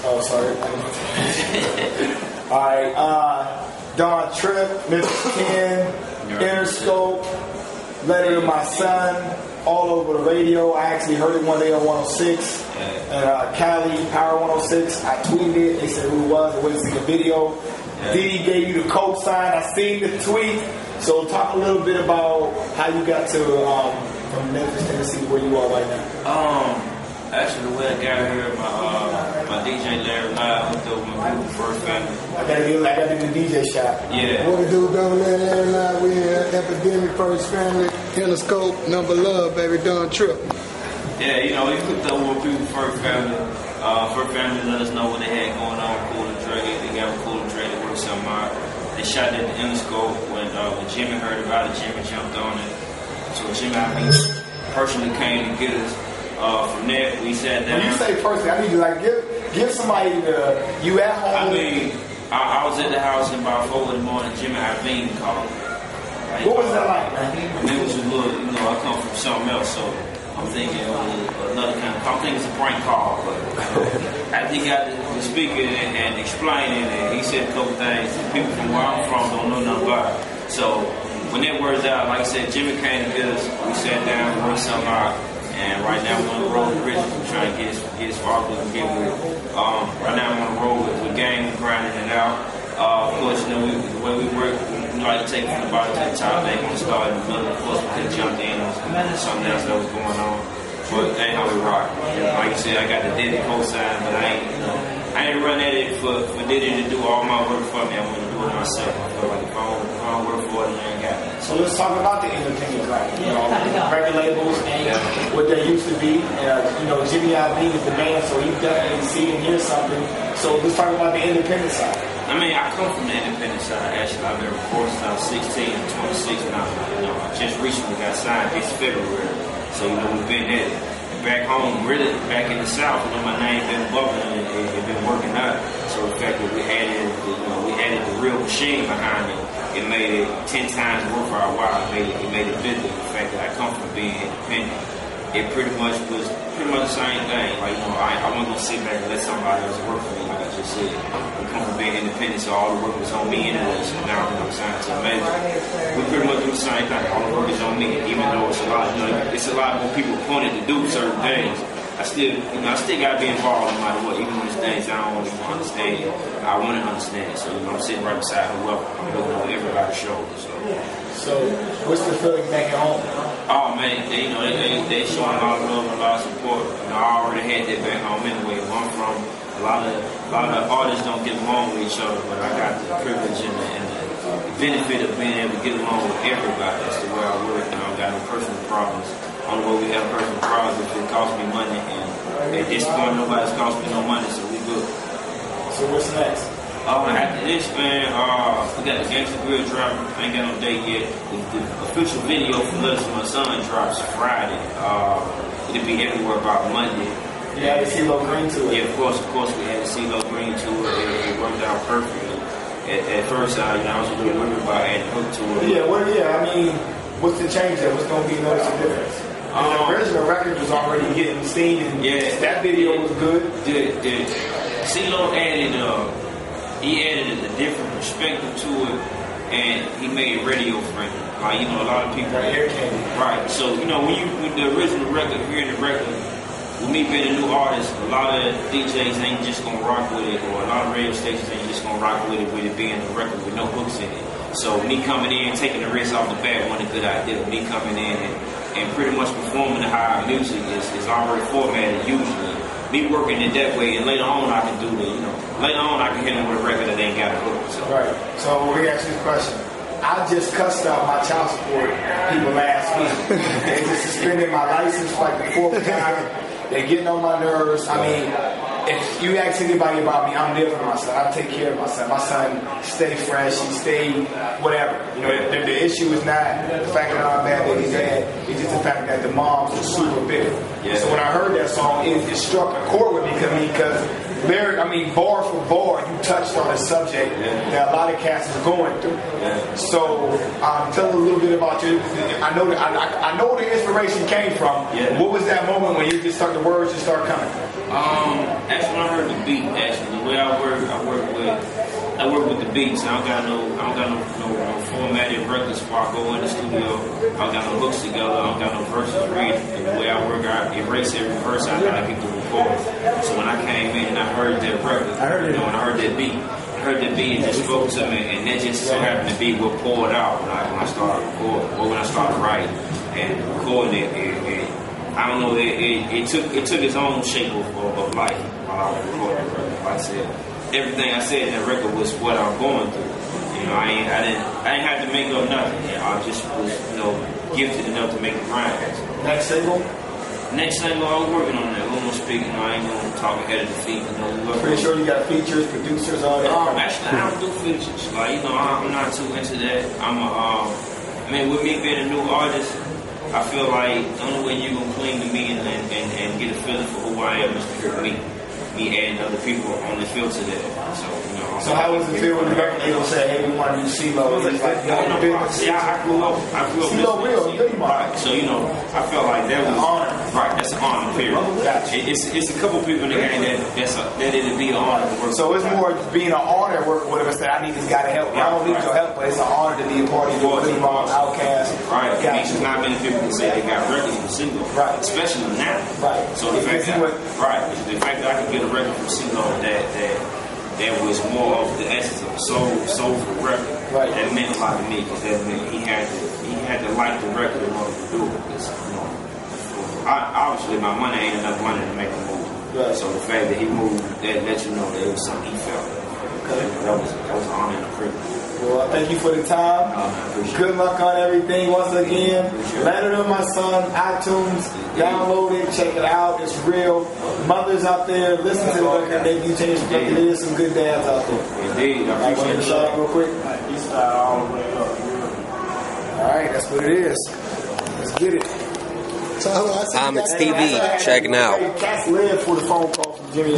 Oh, sorry. All right. Don Tripp, Memphis 10, Interscope, Letter to My Son, all over the radio. I actually heard it one day on 106. And Cali, Power 106. I tweeted it. They said who it was. I went to see the video. Diddy gave you the co-sign. I seen the tweet. So talk a little bit about how you got to from Memphis, Tennessee, where you are right now. Actually, the way I got here, my DJ Larry Live hooked up with my people first family. I gotta do the DJ shot. Yeah. What to do, Don Larry Live? We here, Epidemic First Family, Interscope, Number Love, baby, Don Tripp. Yeah, you know, he hooked up with my people first family. First family let us know what they had going on, Cool and Dre. They got a Cool and Dre to work something out. They shot at the Interscope when Jimmy heard about it. Jimmy jumped on it. So Jimmy, personally came to get us. From there, we sat down. When you say personally, I need to give somebody you at home. I mean, I was at the house and about 4 in the morning. Jimmy Iovine called me. Like, what was that like, man? It was a little, you know, I come from something else, so I'm thinking another kind of. I'm thinking it's a prank call, but after he got the speaker and explaining it, he said a couple things. People from where I'm from don't know nothing about it. So when that word's out, like I said, Jimmy came to get us. We sat down, we worked something out. And right now we're on the road with Richard. We're trying to get as far as we can get with it. Right now I'm on the road with Game, grinding it out. Of course, you know, the way we work, we like to take it from the bottom to the top. They want to start in the middle. Of course, we could have jumped in on something else that was going on. But that's how we rock. Like you said, I got the Diddy cosign, but I ain't run at it for Diddy to do all my work for me. I want to do it myself. I feel like if I don't work for it, I ain't got it. So let's talk about the independent grind. You know, record labels and what they used to be. You know, Jimmy Iovine is the man, so you definitely see and hear something. So let's talk about the independent side. I mean, I come from the independent side. Actually, I've been recording since I was 16 and 26 now. You know, I just recently got signed this February. So, you know, we've been at it. Back home, really, back in the South, you know, my name been bubbling and it been working out. So the fact that we added the real machine behind it, it made it 10 times worth our while. It made it bigger. The fact that I come from being independent, it pretty much was the same thing. Like, you know, I wasn't gonna sit back and let somebody else work for me, like I just said. We come from being independent, so all the work was on me anyway. So now I'm signed to a major. We pretty much do the same thing. All the work is on me, even though it's a lot. You know, it's a lot more people pointed to do certain things. I still gotta be involved no matter what. Even when it's things I don't even understand, I want to understand. So, you know, I'm sitting right beside whoever. I'm looking over everybody's shoulder. So, what's the feeling back at home? Oh man, they showing a lot of love and a lot of support. You know, I already had that back home anyway. Where I'm from, a lot of artists don't get along with each other, but I got the privilege and the benefit of being able to get along with everybody. That's the way I work. You know, I got no personal problems. Only way we have personal problems if it costs me money, and at this point nobody's cost me no money, so we good. So what's next? After this, man, we got the Gangsta Grill dropping. I ain't got no date yet. The official video for Letters to My Son drops Friday. It'll be everywhere about Monday. You had to see CeeLo Green to it. Yeah, of course we had to see CeeLo Green to it. It worked out perfectly. At first, I was a little worried about adding Hook to it. Yeah, I mean, what's the change there? What's going to be noticeable difference? The original record was already getting seen, and that video was good. CeeLo added a different perspective to it, and he made it radio friendly. Like, you know, a lot of people. Right. So, you know, when the original record, hearing the record, with me being a new artist, a lot of DJs ain't just gonna rock with it, or a lot of radio stations ain't just gonna rock with it being a record with no hooks in it. So me coming in, taking the risk off the bat, wasn't a good idea. Me coming in and pretty much performing the how our music is already formatted usually. Me working it that way, and later on I can do the, you know, later on I can hit them with a record that ain't got a hook. So. Right. So we ask you this question. I just cussed out my child support people last week. They just suspended my license for like the 4th time. They're getting on my nerves. I mean, if you ask anybody about me, I'm there for my son. I take care of my son. My son stay fresh. He stay whatever. You know, the issue is not the fact that I'm bad that he's dead. It's just the fact that the moms are super bitter. Yeah. So when I heard that song, it struck a chord with me because bar for bar, you touched on a subject that a lot of cats is going through. Yeah. So tell a little bit about you. I know where the inspiration came from. Yeah. What was that moment when you just the words just start coming? Actually, when I heard the beat. Actually, the way I work with the beats. I don't got no formatted records before I go in the studio. I don't got no hooks together. I don't got no verses ready. And the way I work, I erase every verse I get to record. So when I came in and I heard that record, when I heard that beat. I heard the beat and just spoke to me, and that just so happened to be what poured out when I started recording, or when I started writing and recording it. I don't know, it took its own shape of life while I was recording the record. Like I said, everything I said in that record was what I'm going through. You know, I didn't have to make up nothing. I just was, gifted enough to make it rhyme. Next single? Next single, I was working on that. We won't speak, I ain't gonna talk ahead of the feet. Pretty sure you got features, producers, all that. Actually, I don't do features. Like, I'm not too into that. With me being a new artist, I feel like the only way you're gonna cling to me and get a feeling for who I am is through me adding other people on the field to that. So how was it feel when the record label said, hey, we want to do CeeLo? It's like, I grew up CeeLo real, right. So, I felt like that was an honor. Right, that's an honor, period. It's a couple people in the game that it'd be an honor to work. So it's more being an honor work with him instead. I need this guy to help me. I don't need your help, but it's an honor to be a part of your Clean Moms, Outkast. Right. Not many people can say they got records from CeeLo. Right. Especially now. Right. So the fact that I could get a record from CeeLo that was more of the essence of a soulful record. Right. That meant a lot to me because that meant he had to like the record in order to do it. Because, obviously my money ain't enough money to make a move. Right. So the fact that he moved, that let you know that it was something he felt. Okay. That was an honor and a privilege. Well, thank you for the time. Good luck on everything. Once again, Leonard and My Son, iTunes, download it, check it out. It's real. Mothers out there, listen to the record. Maybe you change the record. There's some good dads out there. Indeed. I want to shout out real quick. All the way up. All right, that's what it is. Let's get it. It's TV. Checking out. Cats live for the phone call from Jimmy.